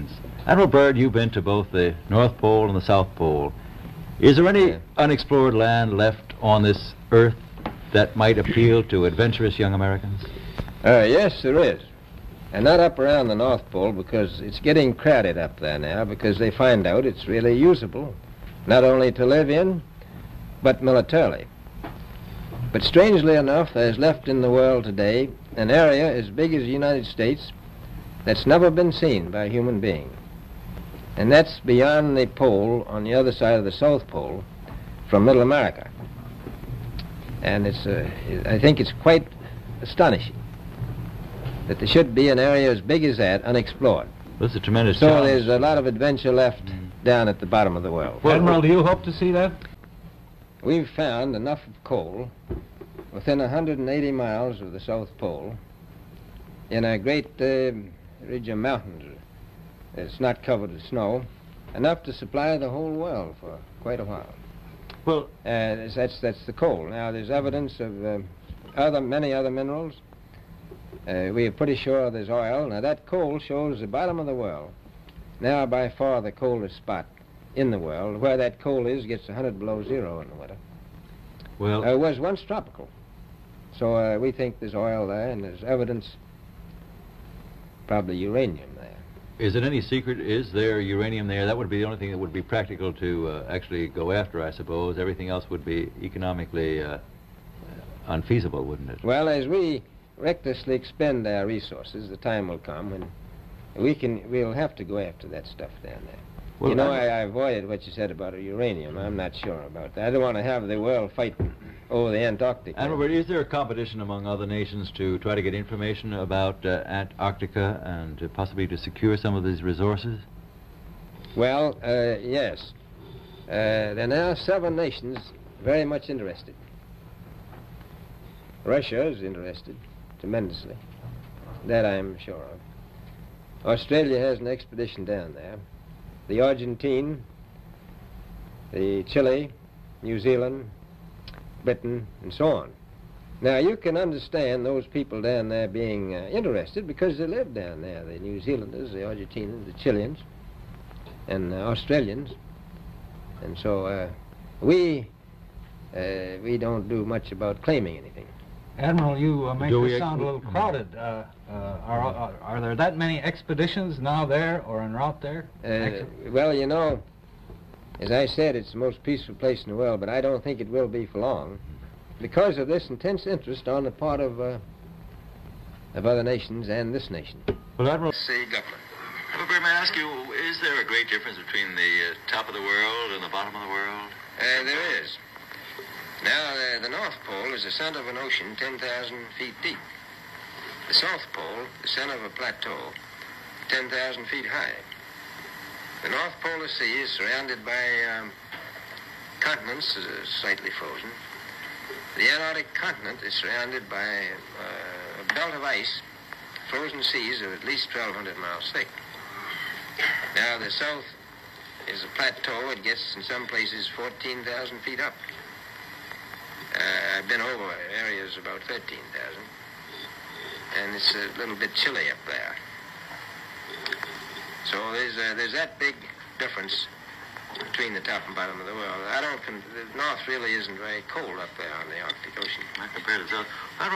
Americans. Admiral Byrd, you've been to both the North Pole and the South Pole. Is there any unexplored land left on this Earth that might appeal to adventurous young Americans? Yes, there is. And not up around the North Pole, because it's getting crowded up there now, because they find out it's really usable, not only to live in, but militarily. But strangely enough, there's left in the world today an area as big as the United States that's never been seen by a human being. And that's beyond the pole on the other side of the South Pole from Middle America. And I think it's quite astonishing that there should be an area as big as that unexplored. That's a tremendous So challenge. there's a lot of adventure left down at the bottom of the world. Well, Admiral, do you hope to see that? We've found enough of coal within 180 miles of the South Pole in a great ridge of mountains. It's not covered with snow, enough to supply the whole world for quite a while. Well, that's the coal. Now, there's evidence of many other minerals. We are pretty sure there's oil. Now, that coal shows the bottom of the world. Now, by far the coldest spot in the world. Where that coal is gets 100 below zero in the winter. well, It was once tropical. So we think there's oil there, and there's evidence, probably uranium there. is it any secret? Is there uranium there? That would be the only thing that would be practical to actually go after, I suppose. Everything else would be economically unfeasible, wouldn't it? Well, as we recklessly expend our resources, the time will come when we'll have to go after that stuff down there. Well, you know, I avoided what you said about uranium. I'm not sure about that. I don't want to have the world fighting over the Antarctica. Admiral, is there a competition among other nations to try to get information about Antarctica and possibly to secure some of these resources? Well, yes. There are now 7 nations very much interested. Russia is interested tremendously. That I'm sure of. Australia has an expedition down there. The Argentine, the Chile, New Zealand, Britain, and so on. Now, you can understand those people down there being interested because they live down there, the New Zealanders, the Argentinians, the Chileans, and Australians. And so we don't do much about claiming anything. Admiral, you make this sound a little crowded. Are there that many expeditions now there or en route there? Well, you know, as I said, it's the most peaceful place in the world, but I don't think it will be for long because of this intense interest on the part of other nations and this nation. Well, Admiral... Say government. Admiral Byrd, may I ask you, is there a great difference between the top of the world and the bottom of the world? There is. Now, the North Pole is the center of an ocean 10,000 feet deep. The South Pole, the center of a plateau 10,000 feet high. The North Polar Sea is surrounded by continents slightly frozen. The Antarctic continent is surrounded by a belt of ice, frozen seas of at least 1,200 miles thick. Now, the South is a plateau. It gets, in some places, 14,000 feet up. I've been over areas about 13,000, and it's a little bit chilly up there. So there's that big difference between the top and bottom of the world. The North really isn't very cold up there on the Arctic Ocean. Not compared to the South.